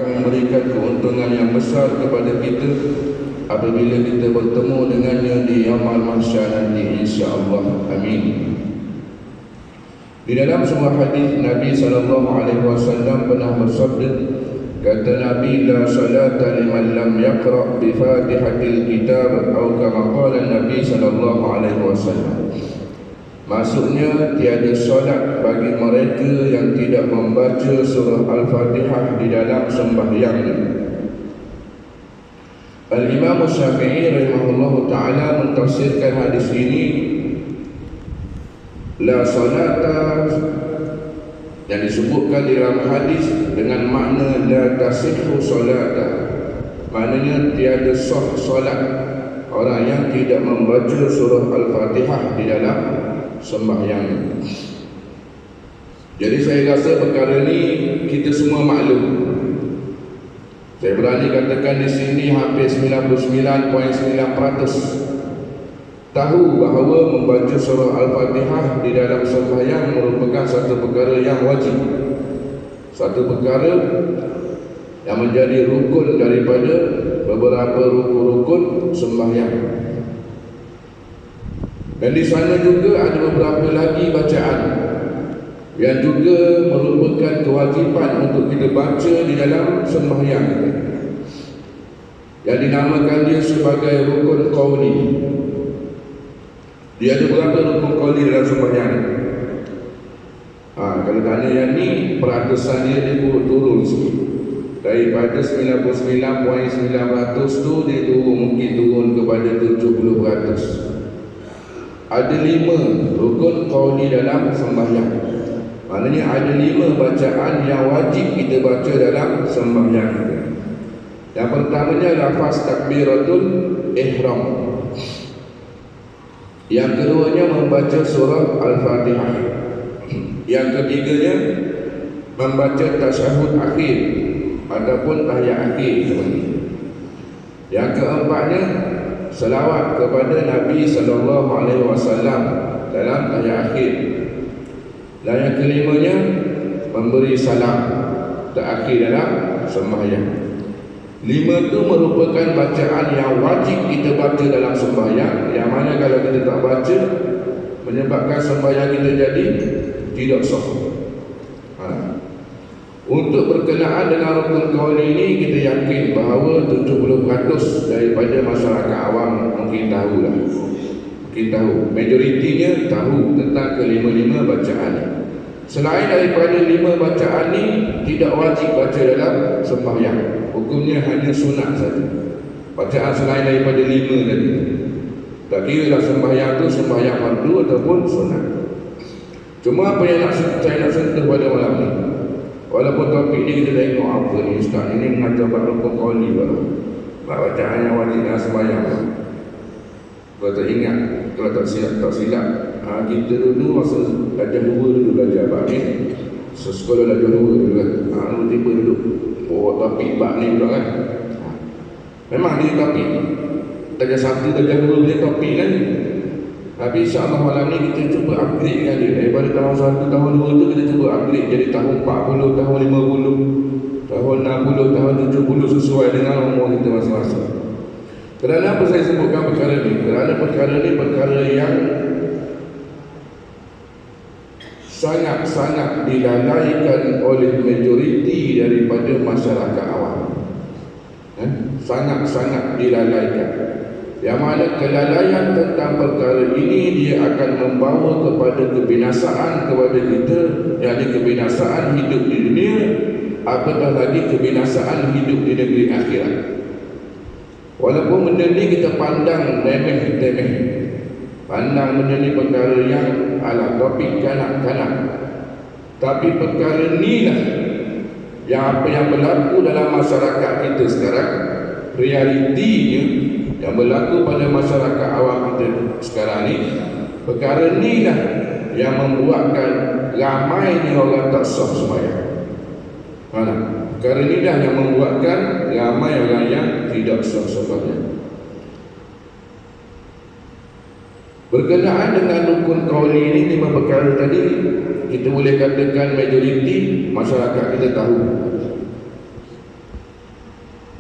akan memberikan keuntungan yang besar kepada kita apabila kita bertemu dengannya di yaumul mahsyar nanti, insya-Allah. Amin. Di dalam sebuah hadis Nabi SAW pernah bersabda, kata Nabi, la salata liman lam yaqra bi fatihatil kitab, atau kama qala Nabi SAW. Maksudnya, tiada solat bagi mereka yang tidak membaca surah Al-Fatihah di dalam sembahyangnya. Al-Imam Syafi'i rahimahullah ta'ala mentafsirkan hadis ini, la salata yang disebutkan di dalam hadis dengan makna la tasihhu salata, maknanya tiada sah solat orang yang tidak membaca surah Al-Fatihah di dalam sembahyang. Jadi saya rasa perkara ni kita semua maklum. Saya berani katakan di sini hampir 99.9% tahu bahawa membaca surah Al-Fatihah di dalam sembahyang merupakan satu perkara yang wajib, satu perkara yang menjadi rukun daripada beberapa rukun-rukun sembahyang. Dan di sana juga ada beberapa lagi bacaan yang juga merupakan kewajipan untuk kita baca di dalam sembahyang, yang dinamakan dia sebagai rukun qauli. Dia ada berapa rukun qauli dalam sembahyang? Kalau tanya yang ni, peratusan dia turun sikit. Daripada 99.9% tu dia mungkin turun kepada 70%. Ada 5 rukun qauli dalam sembahyang. Maknanya ada 5 bacaan yang wajib kita baca dalam sembahyang kita. Yang pertamanya lafaz takbiratul ihram. Yang keduanya membaca surah Al-Fatihah. Yang ketiganya membaca tasyahud akhir ataupun tahiyat akhir. Yang keempatnya selawat kepada Nabi SAW dalam tahiyat akhir. Dan yang kelimanya memberi salam terakhir dalam sembahyang. 5 itu merupakan bacaan yang wajib kita baca dalam sembahyang, yang mana kalau kita tak baca menyebabkan sembahyang kita jadi tidak sah. Untuk berkenaan dengan rukun qauli ini, kita yakin bahawa 70% daripada masyarakat awam mungkin tahulah. Mungkin tahu, majoritinya tahu tentang kelima-lima bacaan. Selain daripada 5 bacaan ni, tidak wajib baca dalam sembahyang. Hukumnya hanya sunat saja. Bacaan selain daripada 5 tadi, tak kira lah sembahyang tu sembahyang fardu ataupun sunat. Cuma apa yang saya nak sentuh pada malam ni, walaupun topik ni kita tengok apa ni ustaz ini mengajar bab rukun qauli baru, bab bacaan yang wajib dalam sembahyang. Kalau tak ingat, kalau tak silap, kita dulu masa darjah 2 dulu belajar bab ni. Sekolah darjah 2 dulu kan. Tiba dulu topik bab ni pula kan. Memang dia topik darjah 1, darjah 2 dia topik kan. Tapi insya-Allah malam ni kita cuba upgrade kan dia. Daripada tahun 1, tahun 2 tu kita cuba upgrade jadi tahun 40, tahun 50, tahun 60, tahun 70 sesuai dengan umur kita masing-masing. Kerana apa saya sebutkan perkara ni? Kerana perkara ni perkara yang sangat-sangat dilalaikan oleh majoriti daripada masyarakat awam. Sangat-sangat dilalaikan. Yang mana kelalaian tentang perkara ini dia akan membawa kepada kebinasaan kepada kita, yakni kebinasaan hidup di dunia, apatah lagi kebinasaan hidup di negeri akhirat. Walaupun benda ni kita pandang remeh-temeh, pandang benda ni perkara yang ala topik kanak-kanak, tapi perkara ni lah yang apa yang berlaku dalam masyarakat kita sekarang, realitinya yang berlaku pada masyarakat awam kita sekarang ni, perkara ni lah yang membuatkan ramainya orang tak sah sembahyang. Perkara ni dah yang membuatkan ramai orang yang tidak sah sembahyang. Berkenaan dengan rukun qauli ini, 5 perkara tadi, kita boleh katakan majoriti masyarakat kita tahu.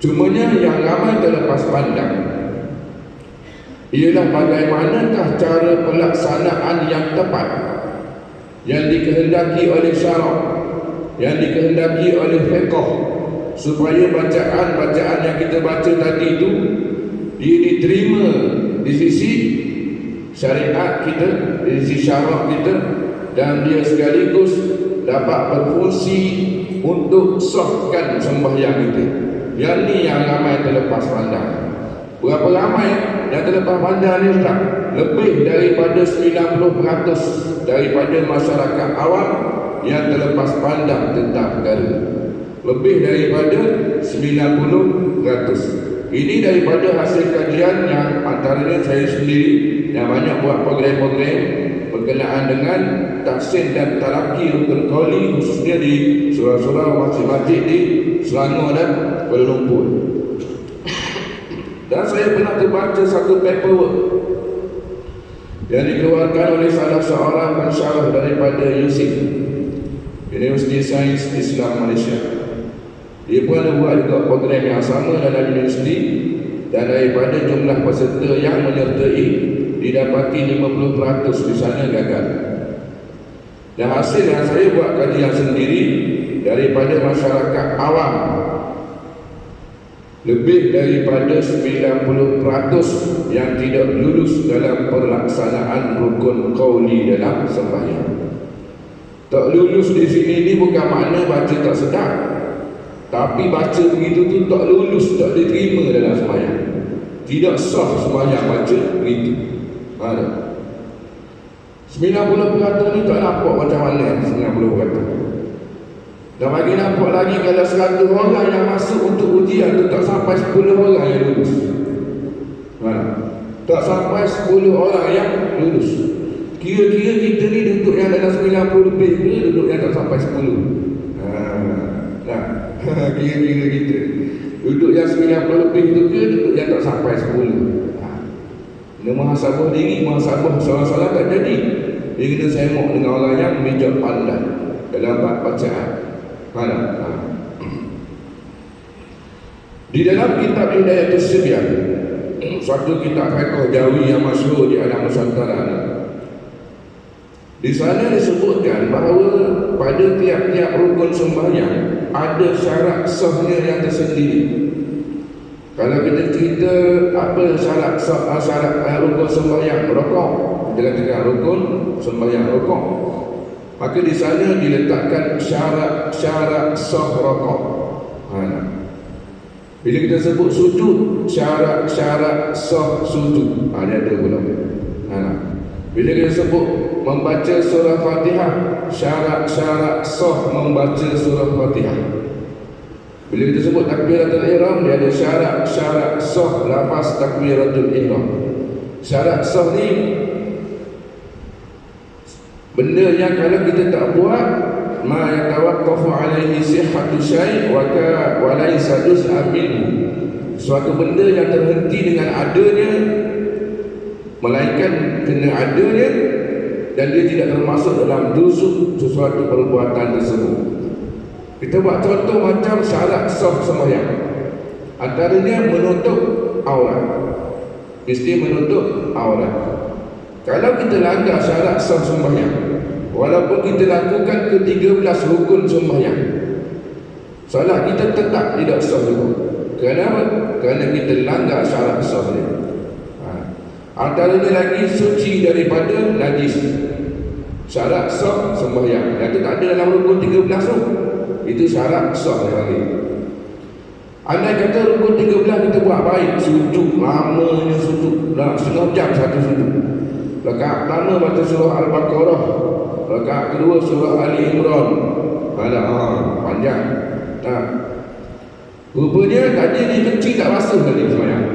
Cumanya yang ramai terlepas pandang ialah bagaimanakah cara pelaksanaan yang tepat yang dikehendaki oleh syarak, yang dikehendaki oleh fiqh, supaya bacaan-bacaan yang kita baca tadi itu dia diterima di sisi syariat kita, di sisi syarak kita, dan dia sekaligus dapat berfungsi untuk sahkan sembahyang kita. Yang ni yang ramai terlepas pandang. Berapa ramai yang terlepas pandang ni Ustaz? Lebih daripada 90% daripada masyarakat awam yang terlepas pandang tentang perkara. Lebih daripada 90%. Ini daripada hasil kajian yang antaranya saya sendiri yang banyak buat program-program berkenaan dengan tahsin dan talaki rukun qauli, khususnya di surau-surau masjid-masjid di Selangor dan Kuala Lumpur. Dan saya pernah terbaca satu paperwork yang dikeluarkan oleh salah seorang pensyarah daripada USIM, Universiti Sains Islam Malaysia. Dia pun ada buat juga program yang sama dalam universiti, dan daripada jumlah peserta yang menyertai didapati 50% di sana gagal. Dan hasil yang saya buat kajian sendiri daripada masyarakat awam, lebih daripada 90% yang tidak lulus dalam pelaksanaan rukun qauli dalam sembahyang. Tak lulus di sini ni bukan makna baca tak sedap, tapi baca begitu tu tak lulus, tak diterima dalam sembahyang. Tidak sah sembahyang baca begitu. Ada 90% ni tak nampak macam mana 90%. Dan bagi nampak lagi, kalau 100 orang yang masuk untuk ujian tu, tak sampai 10 orang yang lulus. Tak sampai 10 orang yang lulus. Kira-kira kita ni duduk yang dalam 90 lebih ke duduk yang tak sampai 10? Kira-kira kita duduk yang 90 lebih tu ke duduk yang tak sampai 10? Kena muhasabah diri, muhasabah salah-salah tak jadi. Dia kena semok dengan orang yang bijak pandai dalam bab bacaan. Di dalam kitab Hidayatus Sibyan, suatu kitab fiqh Jawi yang masyhur di alam Nusantara, di sana disebutkan bahawa pada tiap-tiap rukun sembahyang ada syarat sahnya yang tersendiri. Kalau kita cerita apa syarat rukun sembahyang rukuk, kita katakan rukun sembahyang rukuk, maka di sana diletakkan syarat sah rukuk. Bila kita sebut sujud, syarat sah sujud, dia ada pula. Bila kita sebut membaca surah Fatihah, syarat sah membaca surah Fatihah. Bila kita sebut takbiratul ihram, dia ada syarat sah lafaz takbiratul ihram. Syarat sah ni benda yang kalau kita tak buat, ma yatawaqqafu alaihi sihhatu syai' wa laysa juz'an minhu, suatu benda yang terhenti dengan adanya, melainkan kena adanya, dan dia tidak termasuk dalam juzuk sesuatu perbuatan tersebut. Kita buat contoh macam syarat sah sembahyang, antaranya menutup aurat, mesti menutup aurat. Kalau kita langgar syarat sah sembahyang, walaupun kita lakukan ke-13 rukun sembahyang, solat kita tetap tidak sah juga. Kenapa? Kerana kita langgar syarat sah dia. Antaranya lagi suci daripada najis, syarat sah sembahyang. Yang itu tak ada dalam rukun 13 tu, itu syarat sah dia panggil. Andai kata rukun 13 kita buat baik, sujud lamanya, sujud dalam setengah jam satu sujud. Rakaat pertama baca surah Al-Baqarah, rakaat kedua surah Ali Imran, panjang. Rupanya tadi ni kecil tak basuh tadi sembahyang.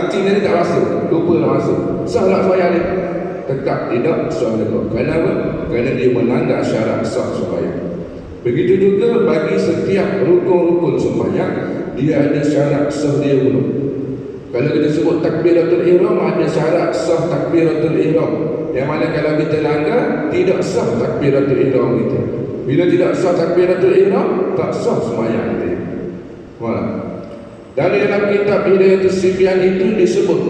Kecil tadi tak basuh, lupa nak basuh. Sah tak sembahyang ni? Tetap tidak sah juga. Kenapa? Kerana dia melanggar syarat sah sembahyang. Begitu juga bagi setiap rukun-rukun sembahyang, dia ada syarat sah dia dulu. Kalau kita sebut takbiratul ihram, ada syarat sah takbiratul ihram, yang mana kalau kita langgar, tidak sah takbiratul ihram kita. Bila tidak sah takbiratul ihram, tak sah sembahyang kita. Dan dalam kitab Hidayatus Sibyan itu disebut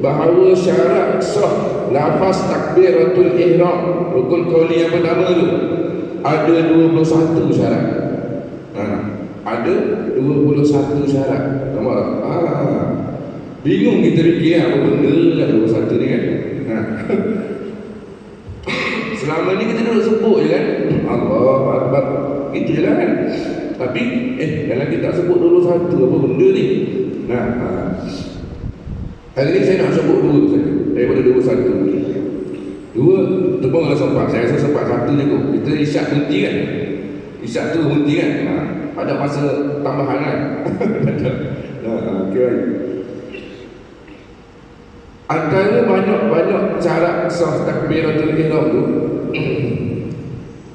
bahawa syarat sah lafaz takbiratul ihram rukun qauli yang pertama itu ada 21 syarat. Ada 21 syarat. Nampak tak? Bingung kita fikir apa benda lah 21 ni kan. Selama ni kita duduk sebut je kan, Allahu Akbar, itu je lah kan. Tapi dalam kitab sebut 21 apa benda ni. Hari ni saya nak sebut 2 saja daripada 21. 2 tu pun kalau sempat, saya rasa sempat 1 je kot. Kita isyak berhenti kan, isyak tu berhenti kan, ada masa tambahan kan. Okay. Antara banyak-banyak cara sah takbiratul ihram tu,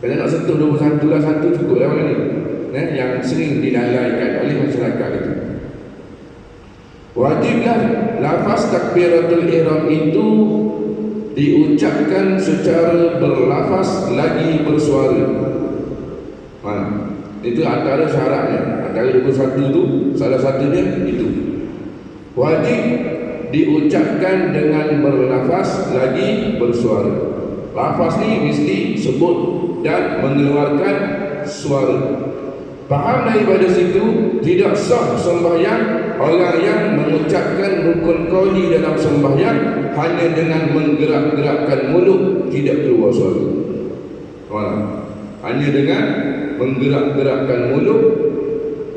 kalau nak sentuh 21 lah, 1 cukup lah ni, yang sering dilalaikan oleh masyarakat itu. Wajiblah lafaz takbiratul ihram itu diucapkan secara berlafaz lagi bersuara. Itu antara syaratnya. Antara 21 tu salah satunya itu. Wajib diucapkan dengan berlafaz lagi bersuara. Lafaz ni mesti sebut dan mengeluarkan suara. Faham daripada situ, tidak sah sembahyang orang yang mengucapkan rukun qauli dalam sembahyang hanya dengan menggerak-gerakkan mulut, tidak keluar suara. Hanya dengan menggerak-gerakkan mulut,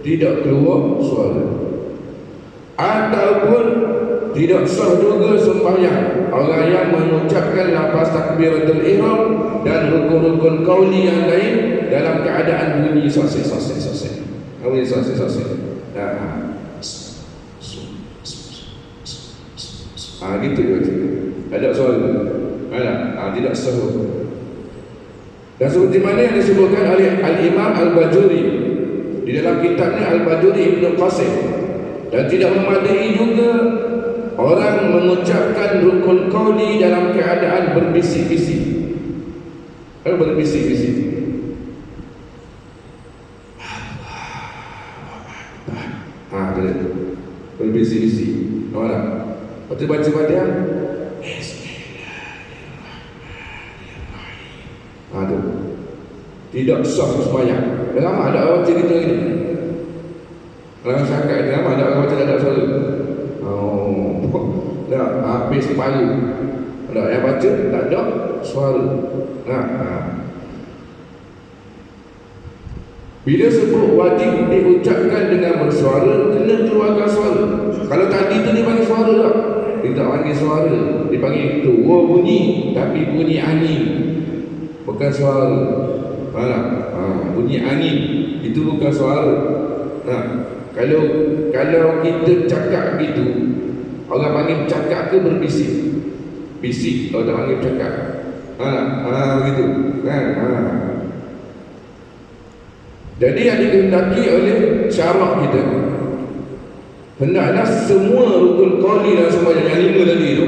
tidak keluar suara. Ataupun tidak sah juga sembahyang orang yang mengucapkan lafaz takbiratul ihram dan rukun-rukun qauli yang lain dalam keadaan bunyi sasih-sasih. Bunyi sasih-sasih. Gitu je. Ada suara. Tidak sah. Dan seperti mana yang disebutkan oleh Al-Imam Al-Bajuri di dalam kitabnya Al-Bajuri Ibn Qasim, dan tidak memadai juga orang mengucapkan rukun qauli dalam keadaan berbisik-bisik. Berbisik-bisik. Berbisik-bisik. Nampak? Waktu baca Fatihah, tidak sah sembahyang. Dah lama ada orang baca gitu ni. Kalau masyarakat dah lama ada orang baca tak ada suara. Dah habis paru. Ada yang baca tak ada suara. Bila sebut wajib diucapkan dengan bersuara, kena keluarkan suara. Kalau tadi tu dia panggil suara tak? Dia tak panggil suara, dia panggil keluar bunyi, tapi bunyi angin, bukan suara. Bunyi angin itu bukan suara. Kalau kita cakap gitu, orang panggil cakap ke berbisik? Bisik, orang tak panggil cakap. Begitu kan. Jadi yang dikehendaki oleh syarak kita, hendaklah semua rukun qauli dan sembahyang yang 5 tadi itu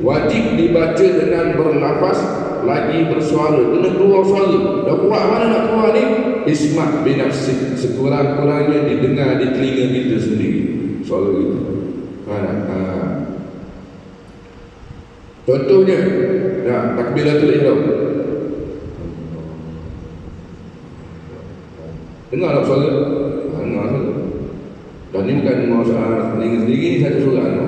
wajib dibaca dengan berlafaz lagi bersuara, kena keluar suara. Dah kuat mana nak keluar ni? Isma' binafsik, sekurang-kurangnya didengar di telinga kita sendiri suara itu. Contohnya takbiratul ihram, dengar tak suara? Dengar suara. Dan ni bukan masalah telinga sendiri, ni satu suara.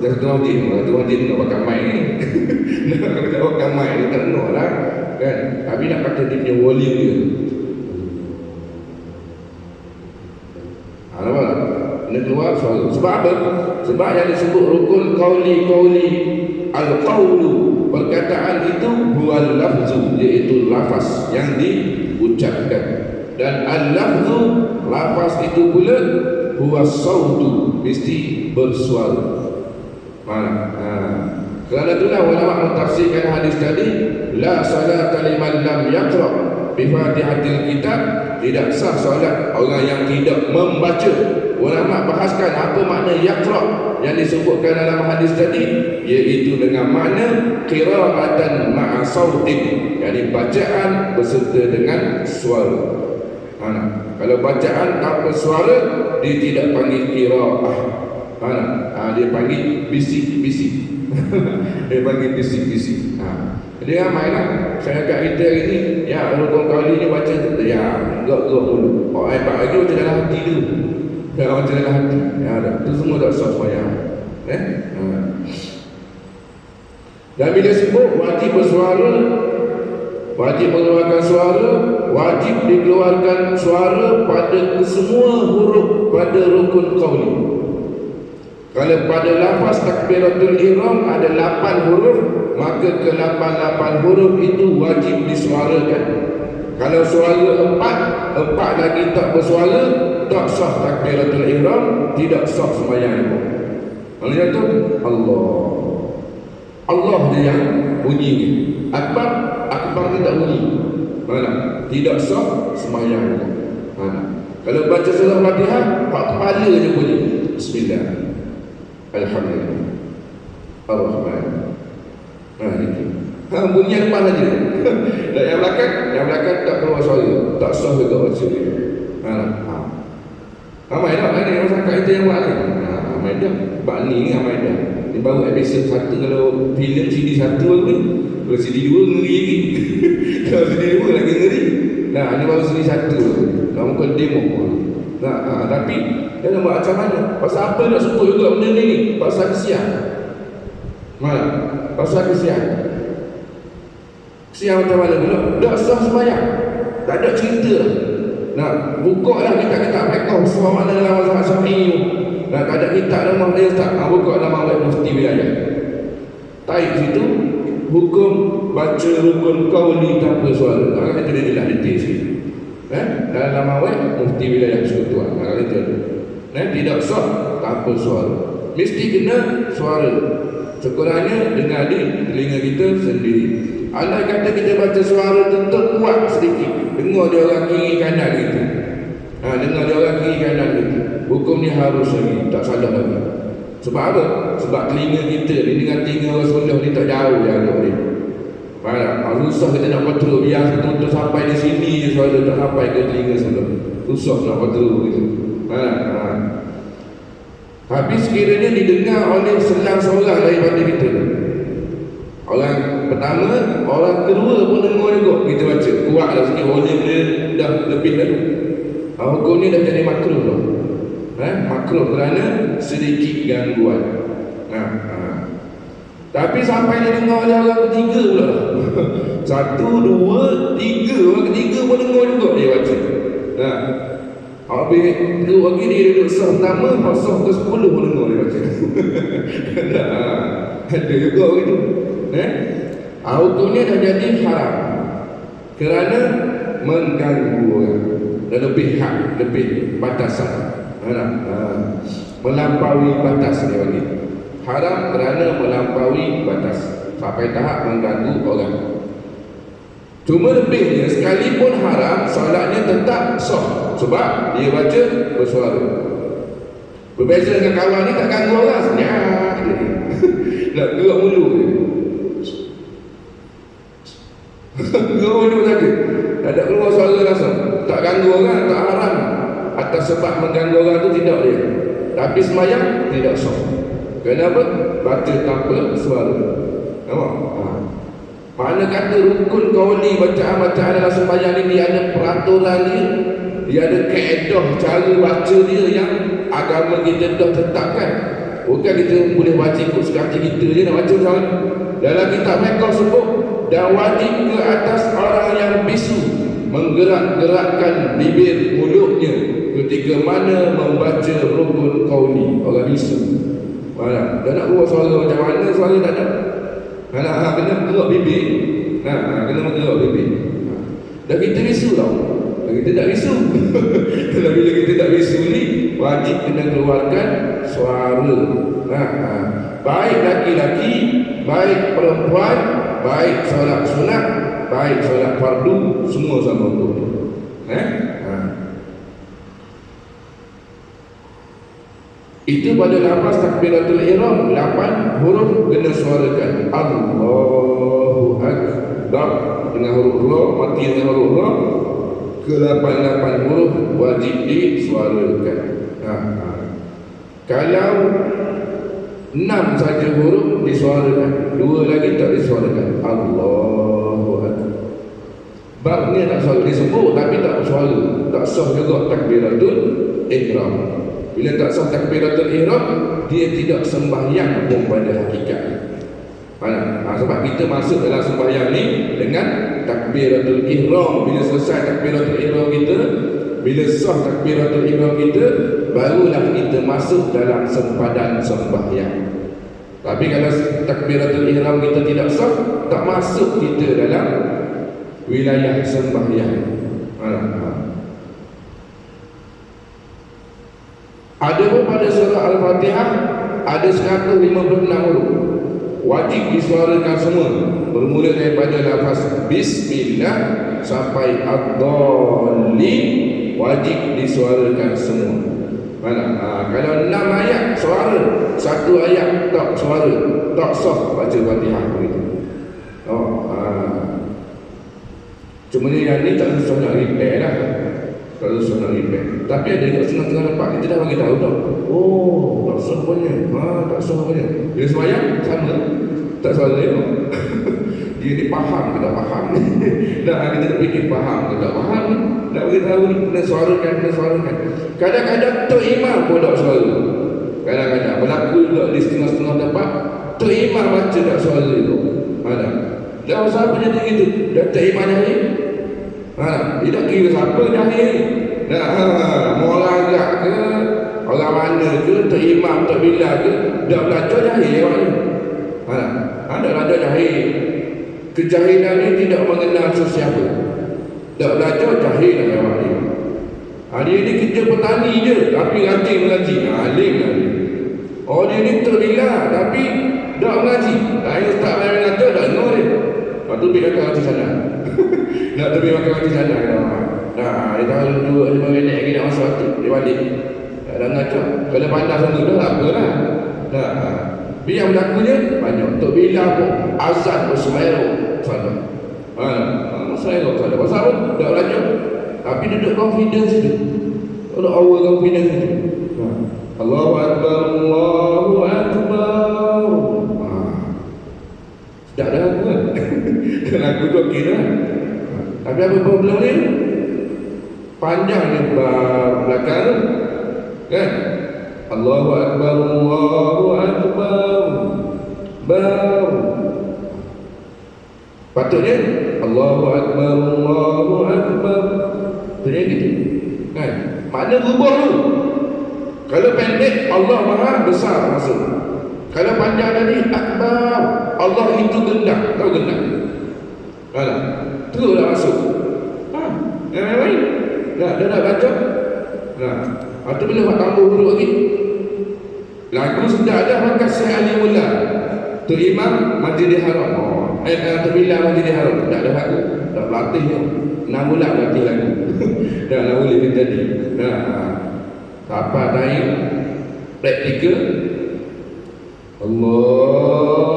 Dah satu wajib nak pakai mic ni. Nak pakai mic ni tak nak lah kan. Tapi nak kata dia punya volume dia. Nampak tak? Kena keluar suara. Sebab apa? Sebab yang disebut rukun qauli al-qawlu, perkataan itu huwal lafzu, iaitu lafaz yang diucapkan. Dan al-lafzu, lafaz itu pula huwa sautu, mesti bersuara. Kerana itulah ulama mentafsirkan hadis tadi, la salata liman lam yaqra bi fatihatil kitab, tidak sah solat orang yang tidak membaca. Ulama bahaskan apa makna yaqra yang disebutkan dalam hadis tadi, iaitu dengan makna qira'atan ma'a sautin, yakni bacaan berserta dengan suara. Kalau bacaan tanpa suara, dia tidak panggil qiraah. Dia panggil bisik-bisik. Dia panggil bisik-bisik. Dia ramailah syarikat kita hari ni, ya rukun qauli ni baca ya gerak-gerak dulu. Orang hebat lagi baca dalam hati dulu. Kalau baca dalam hati, ya tu semua tak sah sembahyang. Dan bila sebut wajib bersuara, wajib mengeluarkan suara, wajib dikeluarkan suara pada kesemua huruf pada rukun qauli. Kalau pada lafaz takbiratul ihram ada 8 huruf, maka ke-8 huruf itu wajib disuarakan. Kalau suara 4 lagi tak bersuara, tak sah takbiratul ihram, tidak sah sembahyang itu. Maksudnya tu Allah dia yang bunyi ni. Akbar ni tak bunyi. Tidak sah sembahyang itu. Kalau baca surah Fatihah, tak kepala je bunyi. Bismillah. Alhamdulillah. Ar-Rahman. Bunyi yang depan saja. Dan yang belakang tak keluar suara, tak sah juga baca dia. Ramai dah ni masyarakat kita yang buat ni. Ramai dah. Bak ni ramai dah. Ni baru episode 1 kalau filem CD 1 ni. Kalau CD 2 ngeri lagi. Kalau CD 2 lagi ngeri. Ni baru CD 1. Dah muka demo. Tapi dia nak buat macam mana? Pasal apa nak sebut juga benda ni? Pasal kesian. Pasal kesian. Kesian macam mana pula? Tak sah sembahyang. Tak ada cerita lah. Buka lah kitab-kitab fiqh semua mana dalam mazhab Syafi'i. Tak ada kitab nama dia tak. Buka nama web mufti wilayah. Taik situ hukum baca rukun qauli tanpa suara. Itu dia jelas detail sikit. Dalam nama web mufti wilayah Persekutuan. Tidak sah tanpa suara. Mesti kena suara. Sekurangnya dengar di telinga kita sendiri. Andai kata kita baca suara terkuat sedikit, dengar dia orang kiri kanan gitu. Dengar dia orang kiri kanan gitu. Hukum ni harus lagi, tak salah lagi. Sebab apa? Sebab telinga kita ni dengan telinga Rasulullah ni tak jauh jarak ni. Susah kita nak kontrol. Biar betul-betul sampai di sini je suara, tak sampai ke telinga Rasulullah. Susah nak kontrol gitu. Habis sekiranya didengar oleh selang seorang daripada kita, orang pertama, orang kedua pun dengar juga kita baca. Kuat lah sikit, volume dia dah lebih lalu. Hukum ni dah jadi makruh lah. Makruh kerana sedikit gangguan. Tapi sampai dia dengar oleh orang ketiga pula. 1, 2, 3, orang ketiga pun dengar juga dia baca. Habis tu lagi dia duduk sah pertama, sah ke 10 pun dengar dia baca. Ada juga begitu. Hukumnya dah jadi haram kerana mengganggu orang dan lebih hak, lebih batasan. Melampaui batas dia bagi. Haram kerana melampaui batas sampai tahap mengganggu orang. Cuma lebihnya, sekalipun haram, solatnya tetap sah sebab dia baca bersuara. Berbeza dengan kawan ni tak ganggu orang senyap dia. Nak gerak mulu dia. Gerak mulu saja. Tak ada keluar suara langsung. Tak ganggu orang, tak haram. Atas sebab mengganggu orang tu tidak dia. Tapi sembahyang tidak sah. Kenapa? Baca tanpa suara. Nampak? Mana kata rukun qauli, bacaan-bacaan dalam sembahyang ni dia ada peraturan dia, dia ada kaedah cara baca dia yang agama kita dah tetapkan. Bukan kita boleh baca ikut sekati kita je nak baca macam mana. Dalam kitab fiqh sebut, dan wajib ke atas orang yang bisu menggerak-gerakkan bibir mulutnya ketika mana membaca rukun qauli. Orang bisu dah nak keluar suara macam mana, suara tak ada. Kena gerak bibir. Kena menggerak bibir. Dan kita bisu tau. Kita tak bisu. Kalau bila kita tak bisu ni, wajib kena keluarkan suara. Baik laki-laki, baik perempuan, baik solat sunat, baik solat fardu, semua sama tu. Itu pada lafaz takbiratul ihram 8 huruf kena suarakan. Allahu Akbar dengan huruf ra, mati dengan huruf ra. ke-8 huruf wajib disuarakan. Kalau 6 saja huruf disuarakan, 2 lagi tak disuarakan. Allahu Akbar. Bab ni tak suara disebut tapi tak suara, tak sah juga takbiratul ihram. Bila tak sah takbiratul ihram, dia tidak sembahyang pun pada hakikat. Sebab kita masuk dalam sembahyang ni dengan takbiratul ihram. Bila selesai takbiratul ihram kita, bila sah takbiratul ihram kita, barulah kita masuk dalam sempadan sembahyang. Tapi kalau takbiratul ihram kita tidak sah, tak masuk kita dalam wilayah sembahyang. Ada pun pada surah Al-Fatihah ada 156 huruf wajib disuarakan semua, bermula daripada lafaz bismillah sampai ad-dallin, wajib disuarakan semua. Kalau 6 ayat suara, 1 ayat tak suara, tak sah baca Fatihah begitu. Cuma ni yang ni tak susah nak repair lah, tak susah nak repair. Tapi ada yang senang-senang nampak, kita dah bagi tahu tau. Oh, tak sah punya, tak sah punya. Bila sembahyang sama, tak suara dia. Dia ni faham ke tak faham ni. Kita nak fikir faham ke tak faham ni. Nak beritahu ni, kena suarakan. Kadang-kadang Tok Imam pun tak suara. Kadang-kadang berlaku juga di setengah-setengah tempat, Tok Imam baca tak suara tu. Dah siapa jadi gitu? Dah Tok Imam jahil. Dia tak kira siapa jahil. Mau orang agak ke, orang mana ke, Tok Imam, Tok Bilal ke, dah belajar jahil orang ni. Dah belajar jahil. Kejahilan ni tidak mengenal sesiapa. Dah belajar jahil lah orang ni. Dia ni kerja petani je, tapi rajin mengaji. Alim lah dia. Dia ni Tok Bilal, tapi tak mengaji. Yang ustaz main mengajar, tak dengar dia. Lepas tu pergi makan roti sana. Nak pergi makan roti sana. Dia tahu 2-5 minit lagi nak masuk waktu, dia balik. Tak ada mengajar. Kalau pandai semua dah, tak apalah. Biar berlakunya banyak. Tok Bilal pun azan pun Sumairah sana. Sumairah sana. Pasal apa? Tak belajar. Tapi duduk confidence tu. Duduk awal confidence tu. Allahu Akbar, Allahu Akbar. Sedap dah lagu kan? Lagu tu okey dah. Tapi apa problem ni? Panjangnya belakang kan? Allahu Akbar, Allahu Akbar. Patutnya Allahu Akbar, Allahu Akbar. Patutnya gitu kan? Makna berubah tu. Kalau pendek, Allah Maha Besar masuk. Kalau panjang tadi, Akbar, Allah itu gendang. Tahu gendang? Terus dah masuk. Yang lain dah nak baca. Itu bila buat tambah huruf lagi. Lagu sudah ada, maka saya alimullah tu Imam Masjidil Haram. Tok Bilal Masjidil Haram. Tak ada lagu, tak berlatih tu 6 bulan berlatih lagu. Dah lah boleh terjadi. Apa tahu praktikal. Allahu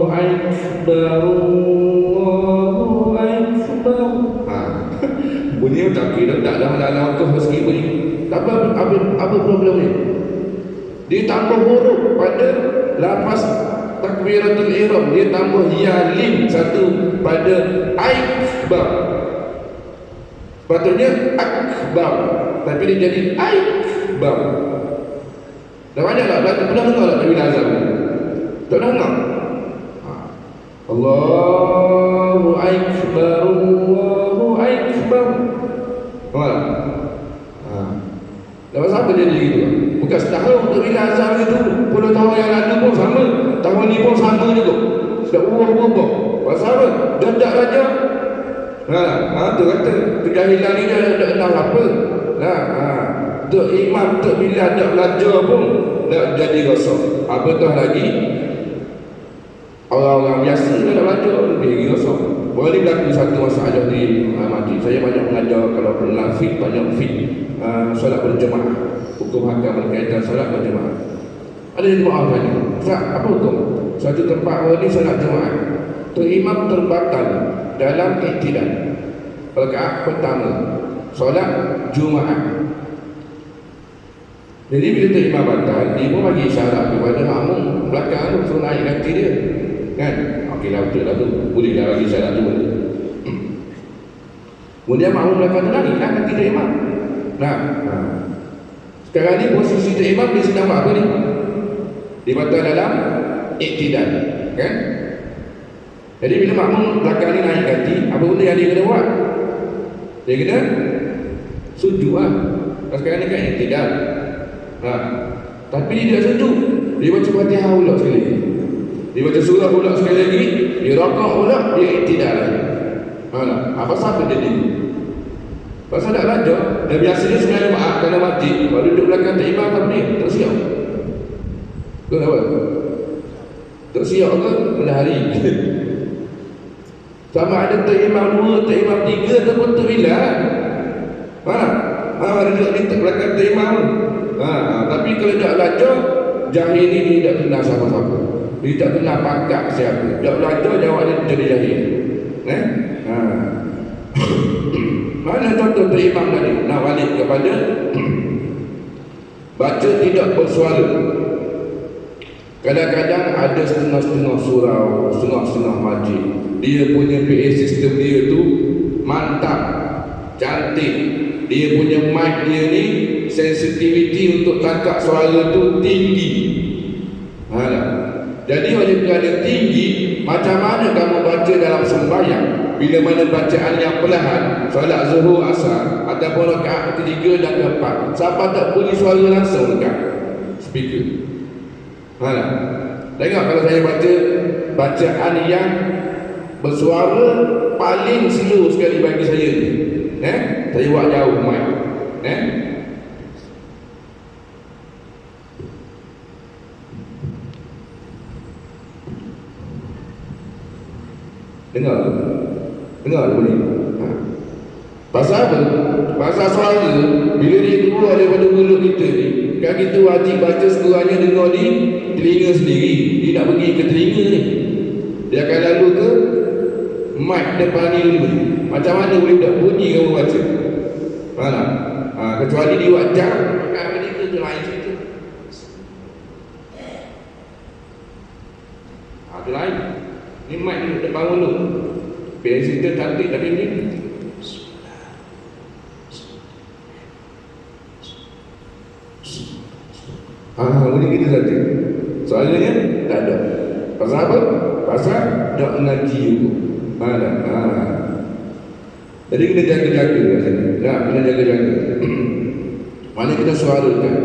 Akbar, Allahu Akbar. Bunyi tak kira tak dalam ke meski bunyi. Tak apa problem ni. Dia tambah huruf pada lafaz takbiratul ihram, dia tambah ya lim satu pada akbar. Patutnya akbar, tapi dia jadi akbar. Dah banyak tak? Dah pernah dengar tak Nabi Azam? Tak dengar? Allahu Akbar, Allahu Akbar. Lepas apa dia jadi gitu? Bukan setahun untuk Nabi Azam itu, 10 tahun yang lalu pun sama, tahun ni pun sama juga. Sudah ubah-ubah. Pasal apa? Dah tak raja. Tu kata kejahilan ni dah tak kenal apa. Tok Imam, Tok Bilal tak belajar pun tak jadi rosak. Apatah lagi orang-orang biasa tak belajar lebih rosak. Boleh berlaku satu masalah di Ahmadi. Saya banyak mengajar kalau pernah fiqh, banyak fiqh, solat berjemaah, hukum hakam berkaitan solat berjemaah. Ada yang jemaah tanya, Ustaz, apa hukum? Satu tempat orang ni solat jemaah, Tok Imam terbatal dalam iktidal. rakaat pertama solat Jumaat. Jadi bila terima batal, dia pun bagi isyarat kepada makmum belakang tu suruh naik kaki dia, kan? Okey lah, betul lah tu, boleh lah bagi isyarat tu. Kemudian makmum belakang tu naik kan kaki dia imam. Nah, sekarang ni posisi tu imam dia sedang buat apa ni? Dia batal dalam iktidal, kan? Jadi bila makmum belakang ni naik kaki, apa benda yang dia kena buat? Dia kena sujud lah. Sekarang ni kan iktidal. Tapi dia tak sujud. Dia baca Fatihah pula sekali lagi. Dia baca surah pula sekali lagi. Dia rakaat pula, dia iktidal lagi. Pasal apa dia ni? Pasal tak belajar. Dan biasanya sebenarnya maaf kalau masjid, kalau duduk belakang tak imam tak boleh, tak siap. Kenapa? Tak siap ke? Pada hari. Sama ada tak imam 2, tak imam 3 ataupun tak bila. Duduk ni tak belakang tak imam. Tapi kalau tak belajar, jahil ni dia tak kenal siapa-siapa. Dia tak kenal pakak siapa. Tak belajar, jawab dia jadi jahil. Mana contoh tak imam tadi? Nak balik kepada baca tidak bersuara. Kadang-kadang ada setengah-setengah surau, setengah-setengah majlis. Dia punya PA sistem dia tu mantap, cantik. Dia punya mic dia ni sensitivity untuk tangkap suara tu tinggi. Jadi oleh kerana tinggi, macam mana kamu baca dalam sembahyang? Bila mana bacaan yang perlahan, solat zuhur, asar ataupun rakaat ketiga dan keempat, siapa tak bunyi suara langsung dekat speaker? Tengok kalau saya baca bacaan yang bersuara paling slow sekali bagi saya ni, saya buat jauh mic, dengar boleh. Pasal apa? Pasal suara bila dia keluar daripada mulut kita ni, kan kita wajib baca sekurangnya dengar di telinga sendiri. Dia nak pergi ke telinga ni, dia akan lalu ke mic depan ni dulu. Macam mana boleh tak bunyi kamu baca? Kecuali dia buat jam, kan mereka tu lain cerita. Itu lain. Ni mic ni depan mulut. Cerita cantik tapi ni boleh kita saja. Soalnya tak ada. Pasal apa? Pasal tak mengaji itu. Jadi kena jaga-jaga kat sini. Kena jaga-jaga. Mana kita suarakan.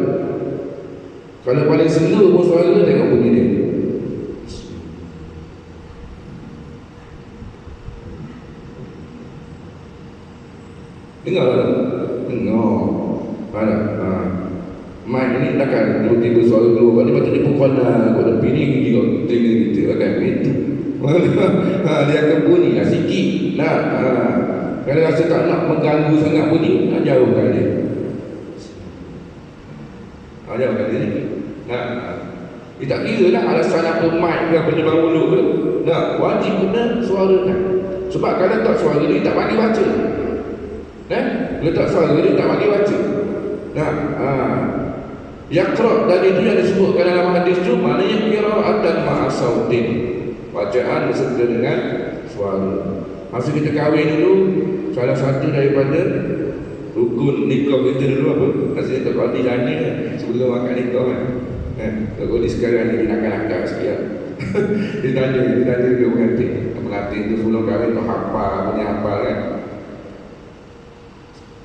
Kalau paling sendu pun suara, tengok bunyi dia. Dengar. Mic ni takkan tiba-tiba suara keluar. Dia patut dia pukul kot tepi ni gigi kot telinga kita akan itu. Dia akan bunyi lah sikit. Kalau rasa tak nak mengganggu sangat bunyi, jauhkan dia. Jauhkan dia sikit. Dia tak kira lah alasan apa mic ke apa depan mulut ke. Wajib guna suarakan. Sebab kalau tak suara dia tak bagi baca. Kalau tak suara dia tak bagi baca. Yaqra' dan itu yang disebutkan dalam hadis tu, maknanya qira'atan ma'a sautin, bacaan beserta dengan suara. Masa kita kahwin dulu, salah satu daripada rukun nikah kita dulu apa? Rasanya tak berhenti tanya sebelum makan nikah kan. Tak boleh sekarang ni nakal-nakal sikit. Dia tanya ke pengantin tu sebelum kahwin tu hafal, punya hafal kan.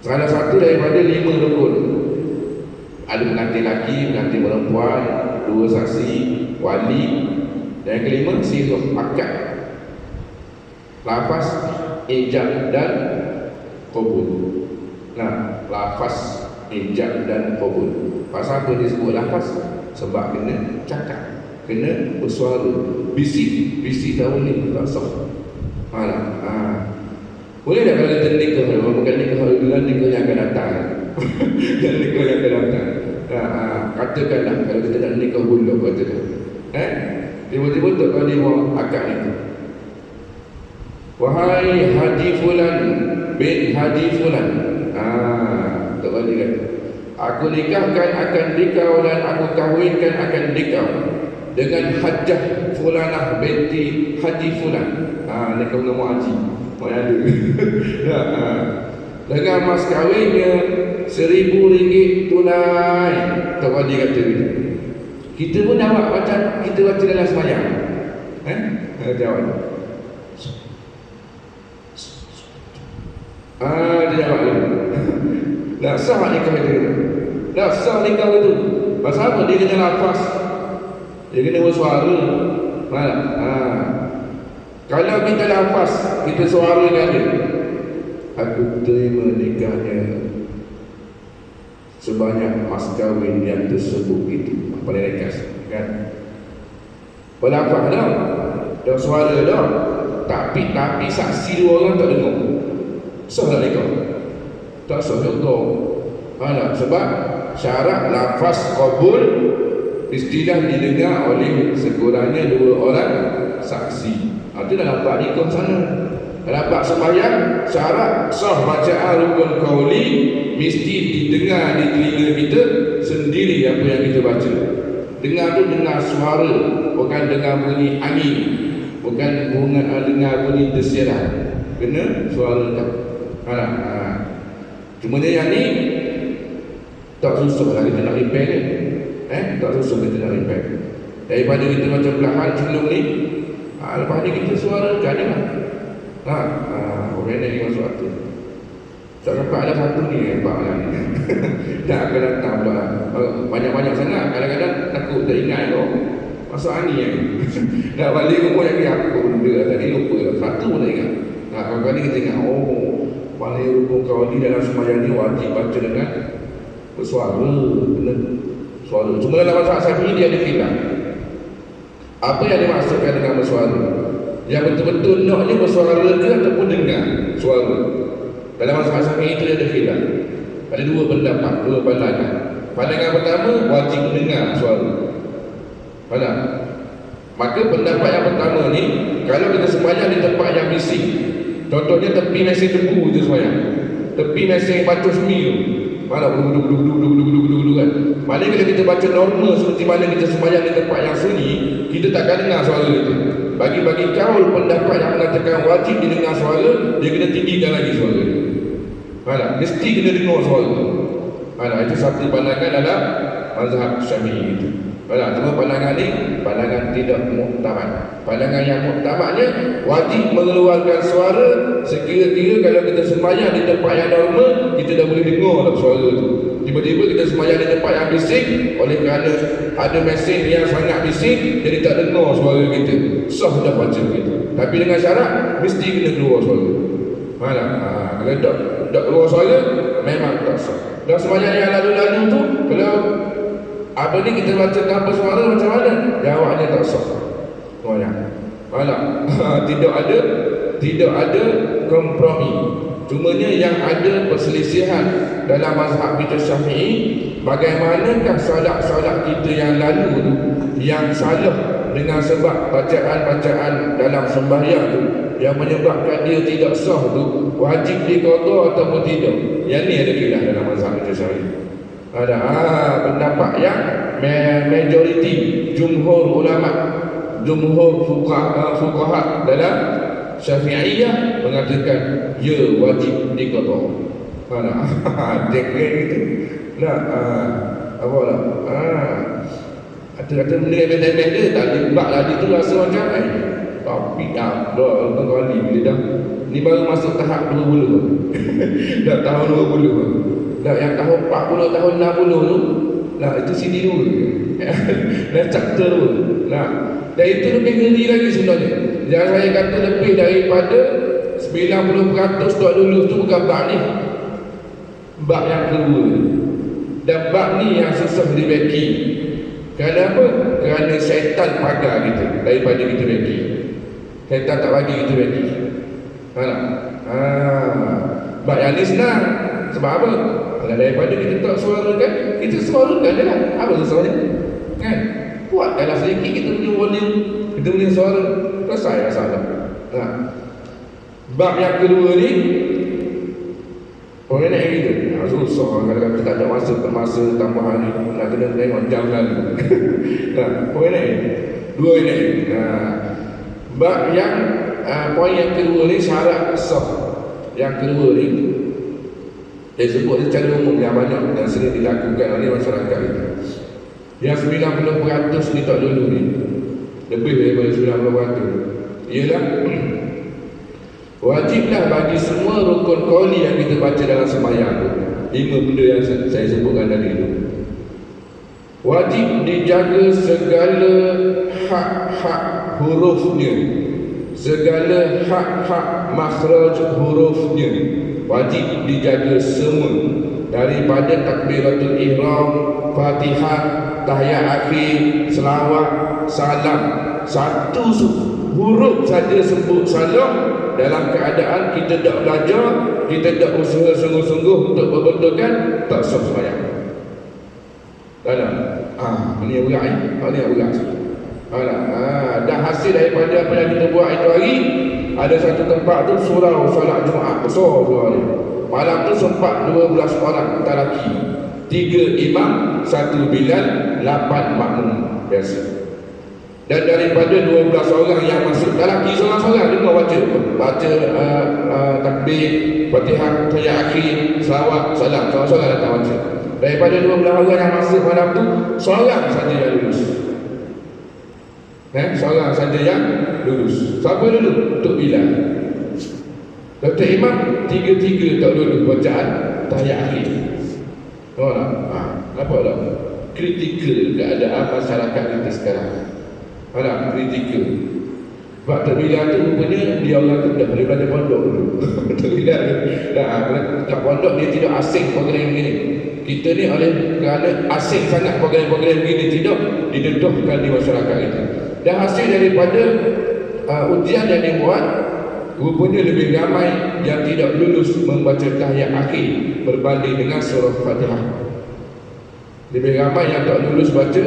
Salah satu daripada 5 rukun. Ada pengantin lelaki, pengantin perempuan, 2 saksi, wali, dan yang kelima sirah, akad, lafaz, ijab dan qabul. Lafaz, ijab dan qabul. Pasal apa disebut lafaz? Sebab kena cakap, kena bersuara, bisik tak boleh, tak sah. Boleh tak kalau kita nikah, bukan nikah yang akan datang. Dan nikah yang akan datang. Katakanlah kalau kita nak nikah bulan, katakan tiba-tiba tak kalau dia buat akad itu, wahai haji fulan, bin Haji Fulan. Tak boleh kan? Aku nikahkan akan dikau dan aku kahwinkan akan dikau dengan Hajjah Fulanah binti Haji Fulan. Ni kau nama haji. Mana ada. Dengan mas kahwinnya RM1,000 tunai. Tak boleh kata gitu. Kita pun jawab macam kita baca dalam sembahyang. Jawab. Dia jawab dulu. Tak sah nikah itu. Tak sah nikah itu. Pasal apa? Dia kena lafaz. Dia kena bersuara. Kalau kita lafaz, kita suara dia ada. Aku terima nikahnya sebanyak mas kahwin yang tersebut itu. Apa dia rekas? Kan? Berlafaz dah. Dah suara dah. Tapi saksi dua orang tak dengar. Sah tak nikah? Tak sah juga. Sebab syarat lafaz qabul istilah didengar oleh sekurangnya 2 orang saksi. Itu dalam bab nikah sana. Dalam bab sembahyang syarat sah bacaan rukun qauli mesti didengar di telinga kita sendiri apa yang kita baca. Dengar tu dengar suara, bukan dengar bunyi angin, bukan dengar bunyi desiran. Kena suara tak. Cuma yang ni tak susah lah kita nak repair ni. Tak susah kita nak repair. Daripada kita macam belahan sebelum ni, lepas ni kita suarakan ni lah. Orang ni masuk hati. Tak sampai ada satu ni nampak lah ni. Tak akan datang pula. Banyak-banyak sangat. Kadang-kadang takut tak ingat kau. Masuk angin kan. Nak balik rumah lagi apa benda tadi lupa lah. Satu pun tak ingat. Kadang-kadang kita ingat, balik rukun qauli dalam sembahyang ni wajib baca dengan bersuara. Kena suara. Cuma dalam mazhab Syafi'i dia ada khilaf. Apa yang dimaksudkan dengan bersuara? Yang betul-betul naknya bersuara ke ataupun dengar suara? Dalam mazhab Syafi'i itu ada khilaf. Ada 2 pendapat, 2 pandangan. Pandangan pertama wajib mendengar suara. Maka pendapat yang pertama ni, kalau kita sembahyang di tempat yang bising, contohnya tepi mesin tebu je sembahyang, tepi mesin batu semi tu, mana duduk kan. Mana kalau kita baca normal seperti mana kita sembahyang di tempat yang sunyi, kita takkan dengar suara itu. Bagi kaul pendapat yang mengatakan wajib didengar suara, dia kena tinggikan lagi suara. Mesti kena dengar suara. Itu satu pandangan dalam mazhab Syafi'i itu. Cuma pandangan ni pandangan tidak muktamad. Pandangan yang muktamadnya wajib mengeluarkan suara sekira-kira kalau kita sembahyang di tempat yang normal, kita dah boleh dengar lah suara tu. Tiba-tiba kita sembahyang di tempat yang bising, oleh kerana ada mesin yang sangat bising, jadi tak dengar suara kita. Sah dah baca kita. Tapi dengan syarat mesti kena keluar suara. Kalau tak keluar suara, memang tak sah. Dan sembahyang yang lalu-lalu tu, kalau apa ni kita baca tanpa suara macam mana? Jawabnya tak sah. Tidak ada kompromi. Cumanya yang ada perselisihan dalam mazhab kita Syafi'i, bagaimanakah solat-solat kita yang lalu tu yang salah dengan sebab bacaan-bacaan dalam sembahyang tu yang menyebabkan dia tidak sah tu, wajib diqada ataupun tidak. Yang ni ada khilaf dalam mazhab kita Syafi'i. Ada pendapat yang majoriti jumhur ulama, jumhur fuqaha dalam Syafi'iyah mengatakan ya wajib diqada. Dekret gitu. Kata benda remeh-remeh dia tak libat lah dia tu rasa macam tapi dah kali bila dah ni baru masuk tahap 20 dah tahun 20 dah yang tahun 40 tahun 60 tu itu sini dulu dah chapter dulu dan itu lebih ngeri lagi sebenarnya. Jangan saya kata lebih daripada 90% tua dulu tu bukan bab ni, bab yang kedua. Dan bab ni yang susah dibeki. Kenapa? Kerana syaitan pagar kita daripada kita beki. Syaitan tak bagi kita beki. Bab yang ni senang. Sebab apa? Kalau daripada kita tak suarakan, kita suarakan je lah. Apa susahnya? Kan? Buatkanlah sedikit kita punya volume, kita punya suara. Selesai lah salah. Bab yang kedua ni, Orang nak gitu, susah kadang-kadang tak ada masa tambahan ni, nak kena tengok jam lalu. Orang nak dua ini. Bab yang poin yang kedua ni syarat sah. Yang kedua ni dia sebut secara umum yang banyak dan sering dilakukan oleh masyarakat itu. Yang 90% ni tak dulu ni, lebih daripada 90%, ialah wajiblah bagi semua rukun qauli yang kita baca dalam sembahyang tu. 5 benda yang saya sebutkan tadi tu. Wajib dijaga segala hak-hak hurufnya, segala hak-hak makhraj hurufnya wajib dijaga semua, daripada takbiratul ihram, Fatihah, tahiyat akhir, selawat, salam. Satu huruf saja sebut salah dalam keadaan kita tak belajar, kita tak usaha sungguh-sungguh untuk berbetulkan, tak sah sembahyang. Ini yang berat ni. Ini yang berat. Dan hasil daripada apa yang kita buat itu hari, ada satu tempat tu surau solat Jumaat besar surau ni. Malam tu sempat 12 orang lelaki, 3 imam, 1 bilal, 8 makmum biasa. Dan daripada 12 orang yang masuk, lelaki seorang-seorang dia baca takbir, Fatihah, tahiyat akhir, selawat, salam, seorang-seorang datang baca. Daripada 12 orang yang masuk malam tu, seorang saja yang lulus. Seorang saja yang lulus. Siapa dulu? Tok Bilal. Dr. Imam, 3-3 tak lulus bacaan tahiyat akhir. Nampak tak? Kritikal keadaan masyarakat kita sekarang. Kritikal. Sebab Tok Bilal tu rupanya dia orang tu dah boleh belajar pondok dulu. Tok Bilal kat pondok dia tidak asing program begini. Kita ni oleh kerana asing sangat program-program begini tidak dideduhkan di masyarakat kita. Dan hasil daripada ujian yang dibuat, rupanya lebih ramai yang tidak lulus membaca tahiyat akhir berbanding dengan surah Fatihah. Lebih ramai yang tak lulus baca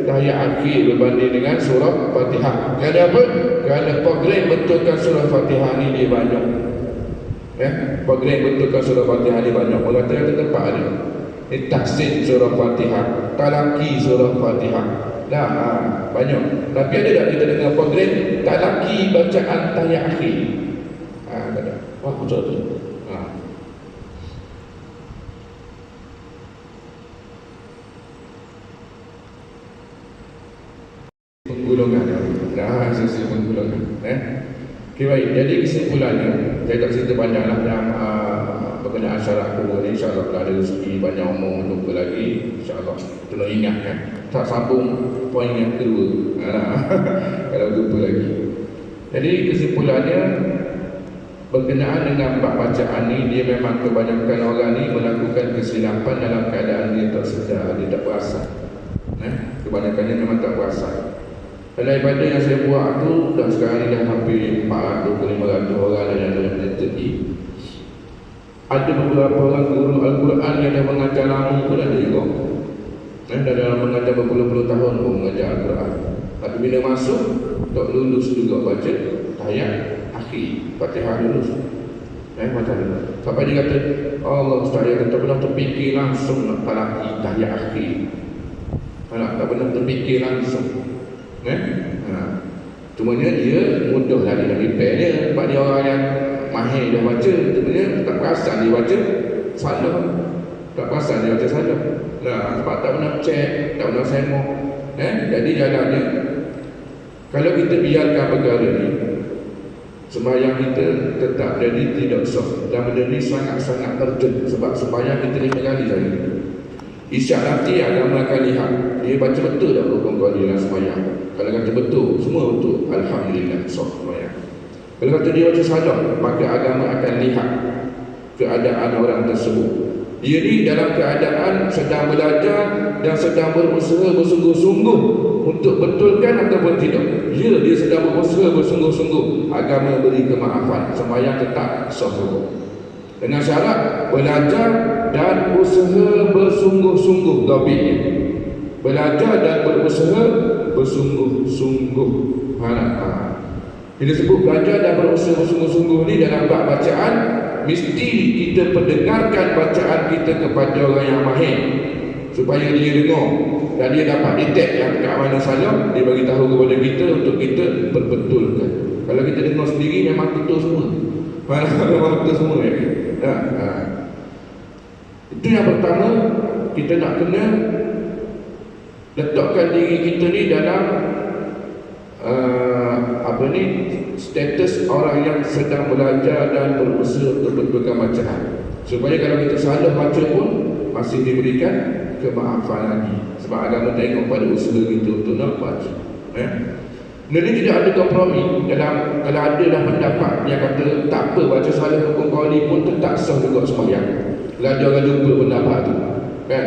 tahiyat akhir berbanding dengan surah Fatihah. Kerana apa? Kerana program betulkan surah Fatihah ni dia banyak. Program betulkan surah Fatihah ni banyak. Orang kata ada tempat ada. Tahsin surah Fatihah, talaki surah Fatihah. Banyak. Tapi ada tak kita dengar program talaki bacaan tahiyat akhir? Tak ada. Betul tu. Penggolongan. Sisi penggolongan. Okay, baik. Jadi kesimpulannya, saya tak cerita panjanglah dalam berkenaan syarat kubur ni. InsyaAllah kalau ada rezeki banyak umur jumpa lagi, InsyaAllah tolong ingatkan. Tak sambung poin yang kedua kalau jumpa lagi. Jadi kesimpulannya, berkenaan dengan bab bacaan ni, dia memang kebanyakan orang ni melakukan kesilapan dalam keadaan dia tak sedar, dia tak perasan. Kebanyakannya memang tak perasan. Daripada yang saya buat tu, dah sekarang ni dah hampir 400-500 orang yang dalam menjadi. Ada beberapa orang guru Al-Quran yang dah mengajar lama pun ada juga. Dah dalam mengajar berpuluh-puluh tahun pun mengajar Al-Quran. Tapi bila masuk, tak lulus juga baca tahiyat akhir, Fatihah lulus. Macam mana? Sampai dia kata, Allah saya kata pernah terfikir langsung nak talaki tahiyat akhir. Tak pernah terfikir langsung. Cumanya dia mudah lari dari repair dia. Sebab dia orang yang mahir dah baca, sebenarnya tak perasan dia baca salah. Tak perasan dia baca salah. Sebab tak pernah cek, tak pernah semok. Jadi jalannya, kalau kita biarkan perkara ni, sembahyang kita tetap jadi tidak sah. Dan benda ni sangat-sangat urgent. Sebab sembahyang kita 5 kali saja. Isyak nanti agama akan lihat dia baca betul tak rukun qauli dalam sembahyang. Kalau kata betul, semua betul, alhamdulillah sah sembahyang. Kalau kata dia baca salah, maka agama akan lihat keadaan orang tersebut. Dia ni dalam keadaan sedang belajar dan sedang berusaha bersungguh-sungguh untuk betulkan ataupun tidak. Dia sedang berusaha bersungguh-sungguh, agama beri kemaafan, sembahyang tetap sah dengan syarat belajar dan usaha bersungguh-sungguh. Topiknya belajar dan berusaha bersungguh-sungguh. Bila sebut belajar dan berusaha bersungguh-sungguh ni dalam bab bacaan, mesti kita pendengarkan bacaan kita kepada orang yang mahir supaya dia dengar dan dia dapat detect yang kat mana salah, dia bagi tahu kepada kita untuk kita perbetulkan. Kalau kita dengar sendiri memang betul semua. Memang betul semua ya. Itu yang pertama, kita nak kena letakkan diri kita ni dalam status orang yang sedang belajar dan berusaha untuk betulkan bacaan, supaya kalau kita salah baca pun masih diberikan kemaafan lagi, sebab agama tengok pada usaha kita untuk nak baca. Jadi tidak ada kompromi dalam, kalau ada dah pendapat yang kata tak apa baca salah hukum qauli pun tetap sah juga sembahyang. Kalau ada orang jumpa pendapat tu kan,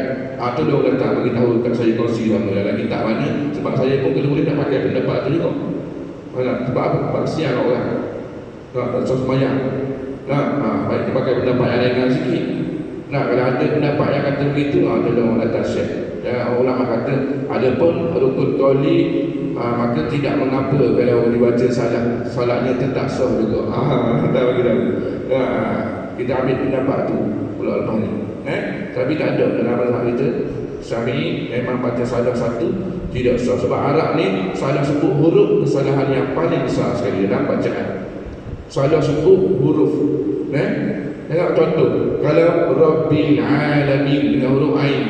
tu dia orang datang bagi tahu kat saya, kongsi sama dalam kitab mana, sebab saya pun kalau boleh nak pakai pendapat tu juga. Sebab apa? Sebab siang orang tak sah sembahyang. Baik kita pakai pendapat yang ringan sikit. Kalau ada pendapat yang kata begitu, dia orang datang share. Ulama kata ada pun rukun qauli maka tidak mengapa kalau dibaca salah, salatnya tetap sah juga. Kita bagi tahu. Kita ambil pendapat tu pula lepas ni. Tapi tak ada dalam mazhab kita Syafi'i memang baca salah satu tidak sah, sebab Arab ni salah sebut huruf kesalahan yang paling besar sekali dalam bacaan. Salah sebut huruf. Tengok contoh, kalau Rabbil Alamin dengan huruf Ain,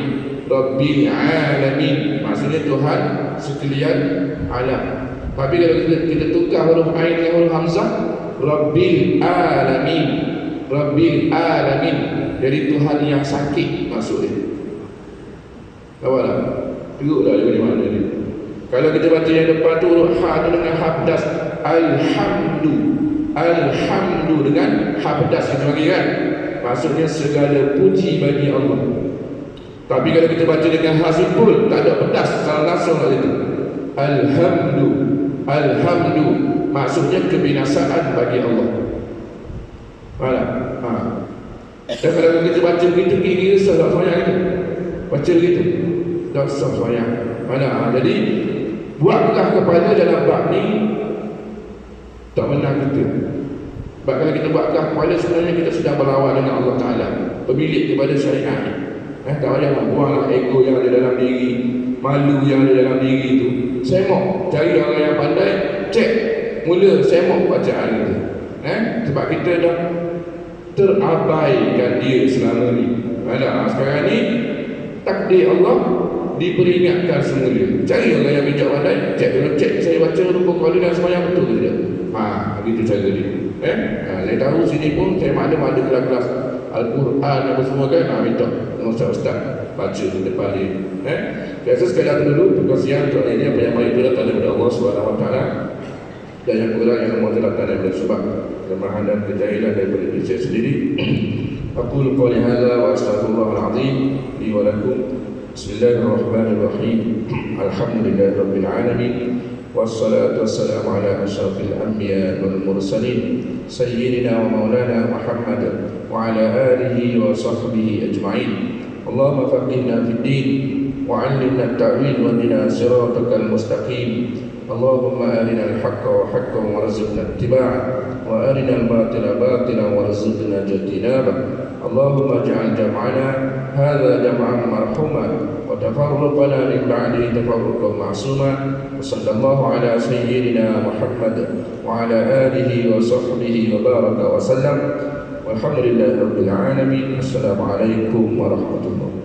Rabbil Alamin maksudnya Tuhan sekalian alam. Tapi kalau kita tukar huruf Ain dengan huruf Hamzah, Rabbil Alamin, Rabbil Alamin, jadi Tuhan yang sakit maksudnya. Tahu tak? Teruklah dia punya makna ni. Kalau kita baca yang depan tu huruf Ha tu dengan habdas, Alhamdu, Alhamdu dengan habdas kita bagi kan, maksudnya segala puji bagi Allah. Tapi kalau kita baca dengan ha simpul, tak ada pedas, salah langsung kat situ. Alhamdu, Alhamdu maksudnya kebinasaan bagi Allah. Dan kalau kita baca begitu, kira-kira sah tak semayang kita? Baca begitu tak sah semayang. Jadi buatlah kepala dalam bab ni tak menang kita. Sebab kalau kita buatkan kepala, sebenarnya kita sedang berlawan dengan Allah Ta'ala, pemilik kepada syariat ni. Tak payahlah buanglah ego yang ada dalam diri, malu yang ada dalam diri tu. Semok, cari orang yang pandai, cek mula semok bacaan kita. Sebab kita dah terabaikan dia selama ni. Sekarang ni takdir Allah diperingatkan semula. Cari orang yang bijak pandai, cek dulu, cek saya baca rukun qauli dan sembahyang betul ke tidak. Begitu cara dia. Saya tahu sini pun saya maklum ada kelas-kelas Al-Quran apa semua kan, minta ustaz-ustaz baca di depan dia. Biasa sekadar dulu perkongsian untuk ini apa yang baik itu datang daripada Allah SWT, dan yang kurang yang Allah datang daripada sebab kelemahan dan kejahilan daripada diri saya sendiri. Aqulu qawli hadza wa astaghfirullahal azim li wa lakum. Bismillahirrahmanirrahim. Alhamdulillahirabbil alamin. Wassalatu wassalamu ala asyrafil anbiya wal mursalin sayyidina wa maulana Muhammad wa ala alihi wa sahbihi ajma'in. Allahumma faqihna fid din wa 'allimna at-ta'wil wa hdina siratal mustaqim. Allahumma arina al-haqqa haqqan warzuqna ittiba'ah wa arina al-batila batilan warzuqna ijtinabah. Allahumma ij'al jam'ana hadha jam'an marhuman wa tafarruqana min ba'dihi tafarruqan ma'suma. Wa sallallahu ala sayyidina Muhammad wa ala alihi wa sahbihi wa baraka wa sallam. Walhamdulillahi rabbil alamin. Assalamualaikum warahmatullahi wabarakatuh.